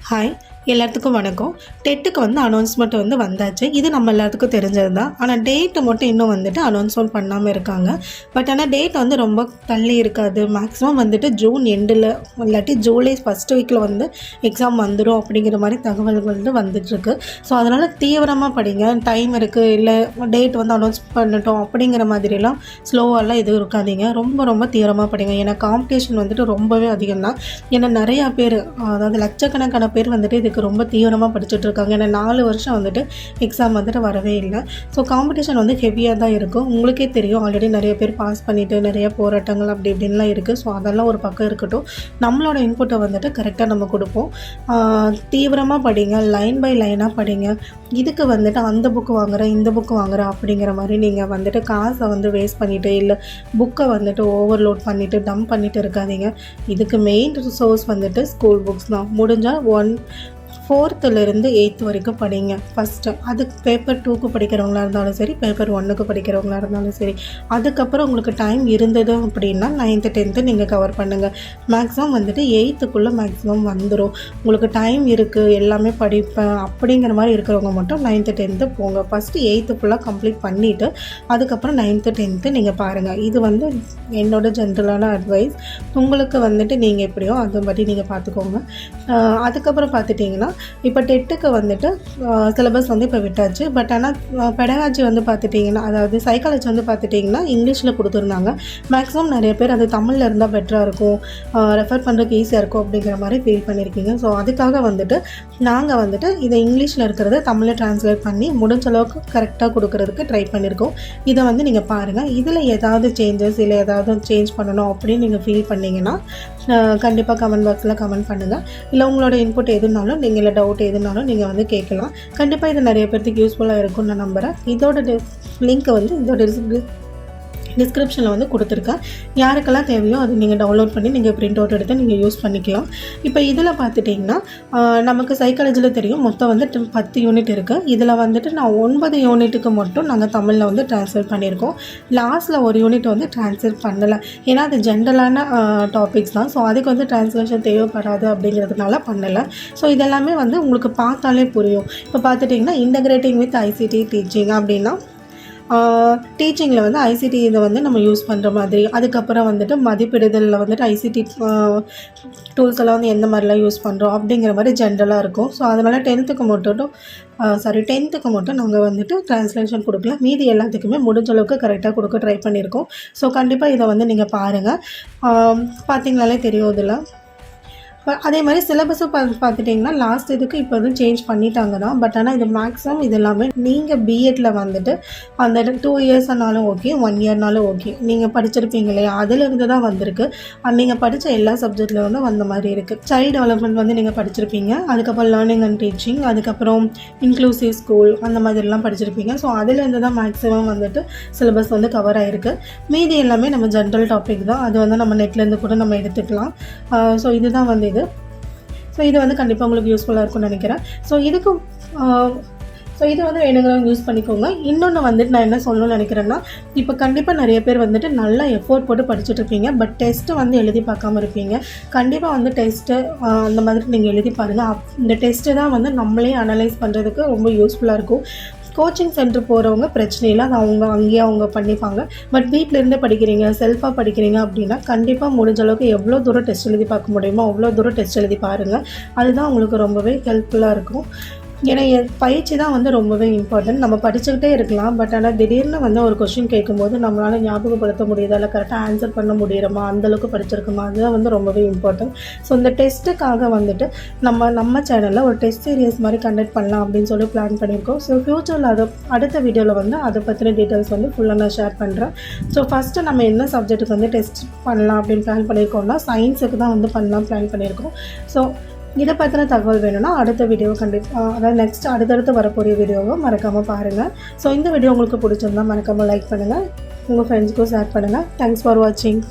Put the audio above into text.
Hi, எல்லாத்துக்கும் வணக்கம். டெட்டுக்கு announcement வந்தாச்சு. இது நம்ம எல்லாத்துக்கும் தெரிஞ்சது தான். ஆனால் டேட்டு மட்டும் இன்னும் அனௌன்ஸ்மெண்ட் பண்ணாமல் இருக்காங்க. பட் ஆனால் டேட் ரொம்ப தள்ளி இருக்காது. மேக்ஸிமம் ஜூன் எண்டில் இல்லாட்டி ஜூலை ஃபஸ்ட் வீக்கில் எக்ஸாம் வந்துடும் அப்படிங்கிற மாதிரி தகவல்கள் வந்துட்டுருக்கு. ஸோ அதனால் தீவிரமாக படிங்க. டைம் இருக்குது, இல்லை டேட் அனௌன்ஸ் பண்ணிட்டோம் அப்படிங்கிற மாதிரிலாம் ஸ்லோவாலாம் எதுவும் இருக்காதீங்க. ரொம்ப தீவிரமாக படிங்க. ஏன்னா காம்படிஷன் ரொம்பவே அதிகம் தான். ஏன்னா நிறையா பேர், அதாவது லட்சக்கணக்கான பேர் இதுக்கு ரொம்ப தீவிரமாக படிச்சுட்ருக்காங்க. ஏன்னா 4 வருஷம் எக்ஸாம் வரவே இல்லை. ஸோ காம்படிஷன் ஹெவியாக தான் இருக்கும். உங்களுக்கே தெரியும், ஆல்ரெடி நிறைய பேர் பாஸ் பண்ணிவிட்டு நிறைய போராட்டங்கள் அப்படி இப்படின்லாம் இருக்குது. ஸோ அதெல்லாம் ஒரு பக்கம் இருக்கட்டும். நம்மளோட இன்புட்டை கரெக்டாக நம்ம கொடுப்போம். தீவிரமாக படிங்க, லைன் பை லைனாக படிங்க. இதுக்கு அந்த புக்கு வாங்குகிறேன், இந்த புக்கு வாங்குகிறேன் அப்படிங்கிற மாதிரி நீங்கள் காசை வேஸ்ட் பண்ணிவிட்டு, இல்லை புக்கை ஓவர்லோட் பண்ணிவிட்டு டம்ப் பண்ணிவிட்டு இருக்காதீங்க. இதுக்கு மெயின் சோர்ஸ் ஸ்கூல் புக்ஸ் தான். முடிஞ்சால் 4th-லேருந்து 8th வரைக்கும் படிங்க ஃபஸ்ட்டு. அதுக்கு பேப்பர் 2க்கு படிக்கிறவங்களா இருந்தாலும் சரி, பேப்பர் 1க்கு படிக்கிறவங்களா இருந்தாலும் சரி. அதுக்கப்புறம் உங்களுக்கு டைம் இருந்தது அப்படின்னா 9th 10th நீங்கள் கவர் பண்ணுங்கள். மேக்ஸிமம் 8th-க்குள்ளே மேக்ஸிமம் வந்துடும். உங்களுக்கு டைம் இருக்குது, எல்லாமே படிப்பேன் அப்படிங்கிற மாதிரி இருக்கிறவங்க மட்டும் 9th 10th போங்க. ஃபஸ்ட்டு 8th ஃபுல்லாக கம்ப்ளீட் பண்ணிவிட்டு அதுக்கப்புறம் 9th 10th நீங்கள் பாருங்கள். இது என்னோட ஜென்ரலான அட்வைஸ். உங்களுக்கு நீங்கள் எப்படியோ அதுபடி நீங்கள் பார்த்துக்கோங்க. அதுக்கப்புறம் பார்த்துட்டிங்கன்னா இப்போ டெட்டுக்கு சிலபஸ் இப்போ விட்டாச்சு. பட் ஆனால் பெடகாஜி பார்த்துட்டிங்கன்னா, அதாவது சைக்காலஜி பார்த்துட்டிங்கன்னா இங்கிலீஷில் கொடுத்துருந்தாங்க. மேக்ஸிமம் நிறைய பேர் அது தமிழில் இருந்தால் பெட்டராக இருக்கும், ரெஃபர் பண்ணுறதுக்கு ஈஸியாக இருக்கும் அப்படிங்கிற மாதிரி ஃபீல் பண்ணியிருக்கீங்க. ஸோ அதுக்காக நாங்கள் இதை இங்கிலீஷில் இருக்கிறத தமிழில் ட்ரான்ஸ்லேட் பண்ணி முடிஞ்ச அளவுக்கு கரெக்டாக கொடுக்கறதுக்கு ட்ரை பண்ணியிருக்கோம். இதை நீங்கள் பாருங்கள். இதில் ஏதாவது சேஞ்சஸ் இல்லை ஏதாவது சேஞ்ச் பண்ணணும் அப்படின்னு நீங்கள் ஃபீல் பண்ணிங்கன்னா கண்டிப்பாக கமெண்ட் பாக்ஸில் கமெண்ட் பண்ணுங்கள். இல்லை உங்களோட இன்புட் எதுனாலும் நீங்கள், இல்லை டவுட் எதுனாலும் நீங்கள் கேட்கலாம். கண்டிப்பாக இது நிறைய பேருக்கு யூஸ்ஃபுல்லாக இருக்கும்னு நான் நம்புகிறேன். இதோட லிங்க்கை இதோட டிஸ்கிரிப்ஷனில் கொடுத்துருக்கேன். யாருக்கெல்லாம் தேவையோ அது நீங்கள் டவுன்லோட் பண்ணி நீங்கள் பிரிண்ட் அவுட் எடுத்து நீங்கள் யூஸ் பண்ணிக்கலாம். இப்போ இதில் பார்த்துட்டிங்கன்னா நமக்கு சைக்காலஜியில் தெரியும் மொத்தம் 10 யூனிட் இருக்குது. இதில் நான் 9 யூனிட்டுக்கு மட்டும் நாங்கள் தமிழில் ட்ரான்ஸ்லேட் பண்ணியிருக்கோம். லாஸ்ட்டில் ஒரு யூனிட் ட்ரான்ஸ்லேட் பண்ணலை. ஏன்னா அது ஜென்ரலான டாபிக்ஸ் தான். ஸோ அதுக்கு ட்ரான்ஸ்லேஷன் தேவைப்படாது அப்படிங்கிறதுனால பண்ணலை. ஸோ இதெல்லாமே உங்களுக்கு பார்த்தாலே புரியும். இப்போ பார்த்துட்டிங்கன்னா இன்டகிரேட்டிங் வித் ஐசிடி டீச்சிங் அப்படின்னா டீச்சிங்கில் ஐசிடி இதை நம்ம யூஸ் பண்ணுற மாதிரி. அதுக்கப்புறம் மதிப்பிடுதலில் ஐசிடி டூல்ஸ் எல்லாம் எந்த மாதிரிலாம் யூஸ் பண்ணுறோம் அப்படிங்கிற மாதிரி ஜென்ரலாக இருக்கும். ஸோ அதனால் 10th-க்கு மட்டும் நாங்கள் ட்ரான்ஸ்லேஷன் கொடுக்கல. மீதி எல்லாத்துக்குமே முடிஞ்ச அளவுக்கு கரெக்டாக கொடுக்க ட்ரை பண்ணியிருக்கோம். ஸோ கண்டிப்பாக இதை நீங்கள் பாருங்கள். பார்த்தீங்கனாலே தெரியும். இதில் அதே மாதிரி சிலபஸும் பார்த்துட்டிங்கன்னா லாஸ்ட் இதுக்கு இப்போ சேஞ்ச் பண்ணிட்டாங்க தான். பட் ஆனால் இது மேக்ஸிமம் இது எல்லாமே நீங்கள் பிஎட்டில் அந்த 2 இயர்ஸ்னாலும் ஓகே, 1 இயர்னாலும் ஓகே, நீங்கள் படிச்சிருப்பீங்க இல்லையா, அதிலிருந்து தான் வந்திருக்கு. நீங்கள் படித்த எல்லா சப்ஜெக்டில் வந்த மாதிரி இருக்குது. சைல்டு டெவலப்மெண்ட் நீங்கள் படிச்சிருப்பீங்க. அதுக்கப்புறம் லேர்னிங் அண்ட் டீச்சிங், அதுக்கப்புறம் இன்க்ளூசிவ் ஸ்கூல் அந்த மாதிரிலாம் படிச்சிருப்பீங்க. ஸோ அதிலேருந்து தான் மேக்ஸிமம் சிலபஸ் கவர் ஆகிருக்கு. மீதி எல்லாமே நம்ம ஜென்ரல் டாபிக் தான். அது நம்ம நெட்லேருந்து கூட நம்ம எடுத்துக்கலாம். ஸோ இதுதான் இது. ஸோ இது கண்டிப்பாக உங்களுக்கு யூஸ்ஃபுல்லாக இருக்கும்னு நினைக்கிறேன். ஸோ இதுக்கும் இது வேணுங்கிறவங்க யூஸ் பண்ணிக்கோங்க. இன்னொன்று நான் என்ன சொல்லணும்னு நினைக்கிறேன்னா, இப்போ கண்டிப்பாக நிறைய பேர் நல்லா எஃபோர்ட் போட்டு படிச்சுட்ருப்பீங்க. பட் டெஸ்ட்டு எழுதி பார்க்காம இருப்பீங்க. கண்டிப்பாக டெஸ்ட்டு அந்த மாதிரி நீங்கள் எழுதி பாருங்கள். இந்த டெஸ்ட்டு தான் நம்மளே அனலைஸ் பண்ணுறதுக்கு ரொம்ப யூஸ்ஃபுல்லாக இருக்கும். கோச்சிங் சென்டர் போகிறவங்க பிரச்சனை இல்லை, அது அங்கேயே அவங்க பண்ணிப்பாங்க. பட் வீட்டிலேருந்தே படிக்கிறீங்க, செல்ஃபாக படிக்கிறீங்க அப்படின்னா கண்டிப்பாக முடிஞ்ச அளவுக்கு எவ்வளோ தூரம் டெஸ்ட் எழுதி பார்க்க முடியுமோ அவ்வளோ தூரம் டெஸ்ட் எழுதி பாருங்கள். அதுதான் உங்களுக்கு ரொம்பவே ஹெல்ப்ஃபுல்லாக இருக்கும். ஏன்னா பயிற்சி தான் ரொம்பவே இம்பார்ட்டன்ட். நம்ம படிச்சுக்கிட்டே இருக்கலாம். பட் ஆனால் திடீர்னு ஒரு கொஸ்டின் கேட்கும்போது நம்மளால் ஞாபகப்படுத்த முடியுதா, இல்லை கரெக்டாக ஆன்சர் பண்ண முடியுமா, அந்தளவுக்கு படிச்சிருக்குமா, அதுதான் ரொம்பவே இம்பார்ட்டன்ட். ஸோ இந்த டெஸ்ட்டுக்காக நம்ம சேனலில் ஒரு டெஸ்ட் சீரியஸ் மாதிரி கண்டக்ட் பண்ணலாம் அப்படின்னு சொல்லி பிளான் பண்ணியிருக்கோம். ஸோ ஃப்யூச்சரில் அடுத்த வீடியோவில் அதை பற்றின டீட்டெயில்ஸ் ஃபுல்லாக நான் ஷேர் பண்ணுறேன். ஸோ ஃபஸ்ட்டு நம்ம என்ன சப்ஜெக்ட்டுக்கு டெஸ்ட் பண்ணலாம் அப்படின்னு பிளான் பண்ணியிருக்கோம்னா சயின்ஸுக்கு தான் பண்ணலாம் பிளான் பண்ணியிருக்கோம். ஸோ இதை பற்றின தகவல் வேணும்னா அடுத்த வீடியோ அதாவது நெக்ஸ்ட் அடுத்தடுத்து வரக்கூடிய வீடியோவை மறக்காமல் பாருங்கள். ஸோ இந்த வீடியோ உங்களுக்கு பிடிச்சிருந்தா மறக்காமல் லைக் பண்ணுங்கள், உங்கள் ஃப்ரெண்ட்ஸ்க்கும் ஷேர் பண்ணுங்கள். தேங்க்ஸ் ஃபார் வாட்சிங்.